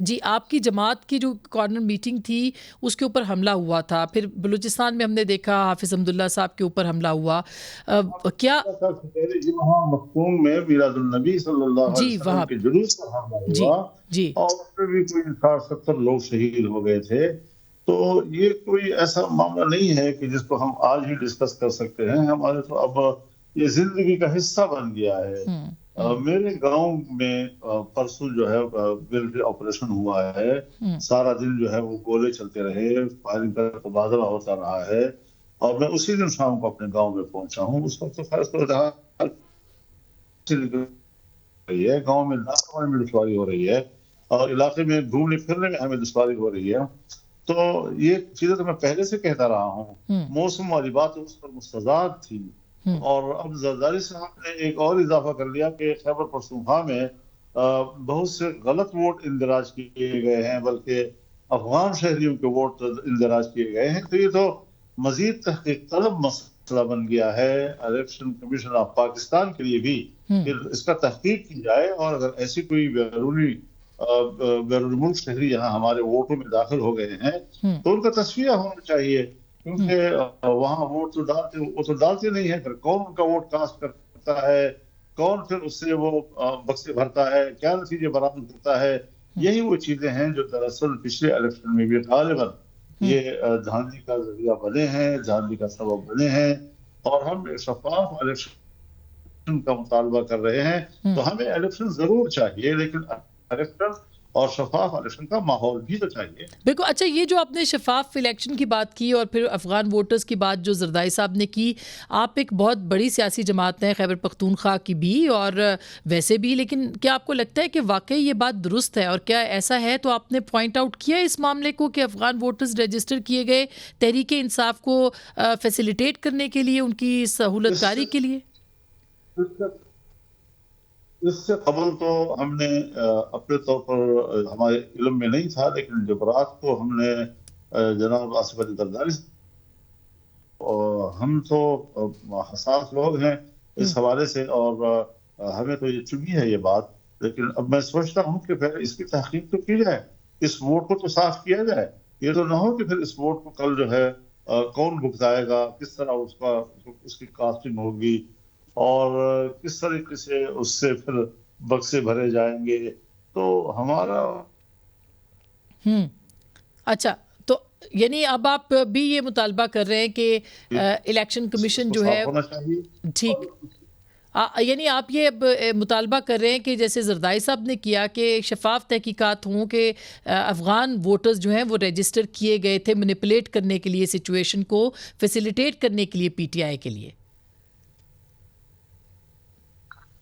جی آپ کی جماعت کی جو کارنر میٹنگ تھی اس کے اوپر حملہ ہوا تھا، پھر بلوچستان میں ہم نے دیکھا حافظ حمداللہ صاحب کے اوپر حملہ ہوا، کیا وہاں مختوم میں میلاد النبی صلی اللہ علیہ جی وسلم وہاں کے جلوس پر حملہ جی ہوا جی اور اس میں بھی کوئی 60-70 لوگ شہید ہو گئے تھے. تو یہ کوئی ایسا معاملہ نہیں ہے کہ جس کو ہم آج ہی ڈسکس کر سکتے ہیں. ہمارے تو اب یہ زندگی کا حصہ بن گیا ہے. میرے گاؤں میں پرسوں جو ہے ملٹری آپریشن ہوا ہے. سارا دن جو ہے وہ گولے چلتے رہے، فائرنگ کا تبادلہ ہوتا رہا ہے، اور میں اسی دن شام کو اپنے گاؤں میں پہنچا ہوں. اس وقت تو خاص رہی ہے، گاؤں میں ناکہ میں دشواری ہو رہی ہے اور علاقے میں گھومنے پھرنے میں ہمیں دشواری ہو رہی ہے. تو یہ چیزیں تو میں پہلے سے کہتا رہا ہوں. موسم والی بات اس پر مستضاد تھی، اور اب زرداری صاحب نے ایک اور اضافہ کر لیا کہ خیبر پختونخوا میں بہت سے غلط ووٹ اندراج کیے گئے ہیں، بلکہ افغان شہریوں کے ووٹ اندراج کیے گئے ہیں. تو یہ تو مزید تحقیق طلب مسئلہ بن گیا ہے الیکشن کمیشن آف پاکستان کے لیے بھی کہ اس کا تحقیق کی جائے، اور اگر ایسی کوئی بیرون ملک شہری یہاں ہمارے ووٹوں میں داخل ہو گئے ہیں تو ان کا تصفیہ ہونا چاہیے، کیونکہ وہاں ووٹ تو ڈالتے نہیں ہیں. پھر کون ان کا ووٹ کاسٹ کرتا ہے، کون پھر اس سے وہ بکسے بھرتا ہے، کیا نتیجے برآمد ہوتا ہے. یہی وہ چیزیں ہیں جو دراصل پچھلے الیکشن میں بھی غالباً یہ دھاندلی کا ذریعہ بنے ہیں، دھاندلی کا سبب بنے ہیں. اور ہم شفاف الیکشن کا مطالبہ کر رہے ہیں. تو ہمیں الیکشن ضرور چاہیے، لیکن الیکشن اور شفاف الیکشن کا ماحول بھی تو چاہیے. بالکل. اچھا، یہ جو آپ نے شفاف الیکشن کی بات کی اور پھر افغان ووٹرز کی بات جو زردائی صاحب نے کی، آپ ایک بہت بڑی سیاسی جماعت ہیں خیبر پختونخوا کی بھی اور ویسے بھی، لیکن کیا آپ کو لگتا ہے کہ واقعی یہ بات درست ہے؟ اور کیا ایسا ہے تو آپ نے پوائنٹ آؤٹ کیا اس معاملے کو کہ افغان ووٹرز رجسٹر کیے گئے تحریک انصاف کو فیسیلیٹیٹ کرنے کے لیے، ان کی سہولت کاری کے لیے؟ اس سے قبل تو ہم نے اپنے طور پر ہمارے علم میں نہیں تھا، لیکن جب رات کو ہم نے جناب آصف علی زرداری، ہم تو حساس لوگ ہیں اس حوالے سے، اور ہمیں تو یہ چبھی ہے یہ بات. لیکن اب میں سوچتا ہوں کہ پھر اس کی تحقیق تو کی جائے، اس ووٹ کو تو صاف کیا جائے. یہ تو نہ ہو کہ پھر اس ووٹ کو کل جو ہے کون بھگتائے گا، کس طرح اس کی کاسٹنگ ہوگی، اور کس طریقے سے اس سے پھر بکسے بھرے جائیں گے. تو ہمارا اچھا، تو یعنی اب آپ بھی یہ مطالبہ کر رہے ہیں کہ الیکشن کمیشن جو ہے ٹھیک، یعنی آپ یہ اب مطالبہ کر رہے ہیں کہ جیسے زردائی صاحب نے کیا کہ شفاف تحقیقات ہوں، کہ افغان ووٹرز جو ہیں وہ رجسٹر کیے گئے تھے مینیپولیٹ کرنے کے لیے، سچویشن کو فیسیلیٹیٹ کرنے کے لیے پی ٹی آئی کے لیے.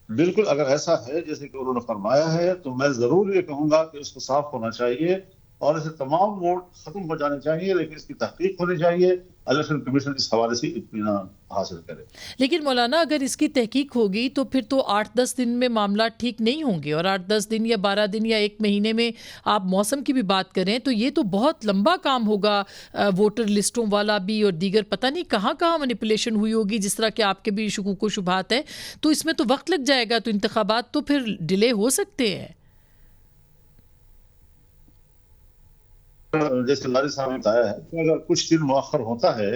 بالکل، اگر ایسا ہے جیسے کہ انہوں نے فرمایا ہے تو میں ضرور یہ کہوں گا کہ اس کو صاف ہونا چاہیے اور اسے تمام ووٹ ختم ہو جانے چاہیے، لیکن اس کی تحقیق ہونی چاہیے. الیکشن کمیشن اس حوالے سے اطمینان حاصل کرے. لیکن مولانا اگر اس کی تحقیق ہوگی تو پھر تو 8-10 دن میں معاملات ٹھیک نہیں ہوں گے، اور 8-10 دن یا 12 دن یا 1 مہینے میں آپ موسم کی بھی بات کریں تو یہ تو بہت لمبا کام ہوگا. ووٹر لسٹوں والا بھی اور دیگر پتہ نہیں کہاں کہاں مینیپولیشن ہوئی ہوگی، جس طرح کہ آپ کے بھی شکوک و شبہات ہیں، تو اس میں تو وقت لگ جائے گا. تو انتخابات تو پھر ڈیلے ہو سکتے ہیں. جیسے لاری صاحب نے بتایا ہے کہ اگر کچھ دن مؤخر ہوتا ہے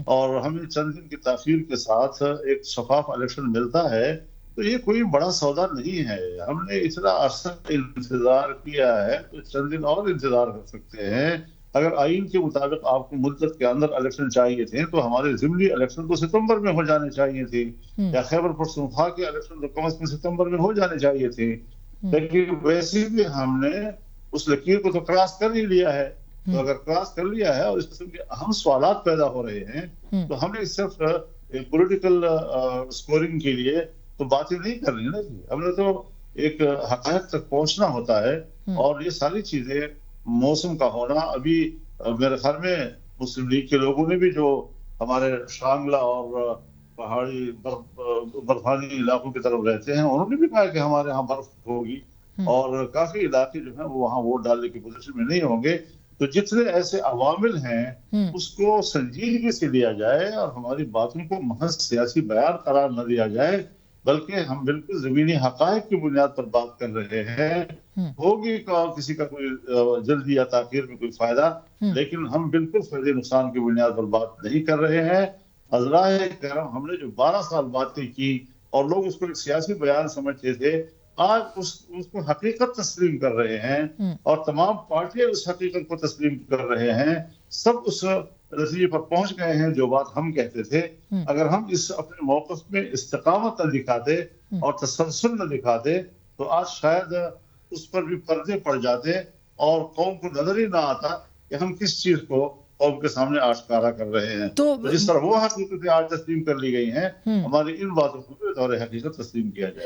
اور ہمیں چند دن کی تاخیر کے ساتھ ایک شفاف الیکشن ملتا ہے تو یہ کوئی بڑا سودا نہیں ہے. ہم نے اتنا عرصہ انتظار کیا ہے تو چند دن اور انتظار کر سکتے ہیں. اگر آئین کے مطابق آپ کو مدت کے اندر الیکشن چاہیے تھے تو ہمارے ضمنی الیکشن تو ستمبر میں ہو جانے چاہیے تھے، یا خیبر پختونخوا کے الیکشن تو کم از کم ستمبر میں ہو جانے چاہیے تھے. لیکن ویسے بھی ہم نے اس لکیر کو تو کراس کر ہی لیا ہے. تو اگر کراس کر لیا ہے اور اس قسم کے اہم سوالات پیدا ہو رہے ہیں تو ہم نے صرف پولیٹیکل سکورنگ کے لیے تو باتیں نہیں کر رہی نا جی. ہم نے تو ایک حقائق تک پہنچنا ہوتا ہے، اور یہ ساری چیزیں موسم کا ہونا، ابھی میرے خیال میں مسلم لیگ کے لوگوں نے بھی جو ہمارے شانگلہ اور پہاڑی برفانی علاقوں کی طرف رہتے ہیں انہوں نے بھی کہا کہ ہمارے ہاں برف ہوگی، اور کافی علاقے جو ہیں وہ وہاں ووٹ ڈالنے کی پوزیشن میں نہیں ہوں گے. تو جتنے ایسے عوامل ہیں اس کو سنجیدگی سے لیا جائے اور ہماری باتوں کو محض سیاسی بیان قرار نہ دیا جائے. بلکہ ہم بالکل زمینی حقائق کی بنیاد پر بات کر رہے ہیں. ہوگی کسی کا کوئی جلدی یا تاخیر میں کوئی فائدہ، لیکن ہم بالکل فائدے نقصان کی بنیاد پر بات نہیں کر رہے ہیں. حضرائے کرام، ہم نے جو 12 سال باتیں کی اور لوگ اس کو ایک سیاسی بیان سمجھتے تھے، آج اس کو حقیقت تسلیم کر رہے ہیں اور تمام پارٹیاں اس حقیقت کو تسلیم کر رہے ہیں. سب اس نتیجے پر پہنچ گئے ہیں جو بات ہم کہتے تھے. اگر ہم اس اپنے موقف میں استقامت نہ دکھاتے اور تسلسل نہ دکھاتے تو آج شاید اس پر بھی پردے پڑ جاتے اور قوم کو نظر ہی نہ آتا کہ ہم کس چیز کو قوم کے سامنے آشکارا کر رہے ہیں. تو جس طرح وہ حقیقتیں آج تسلیم کر لی گئی ہیں، ہماری ان باتوں کو بھی بطور حقیقت تسلیم کیا جائے.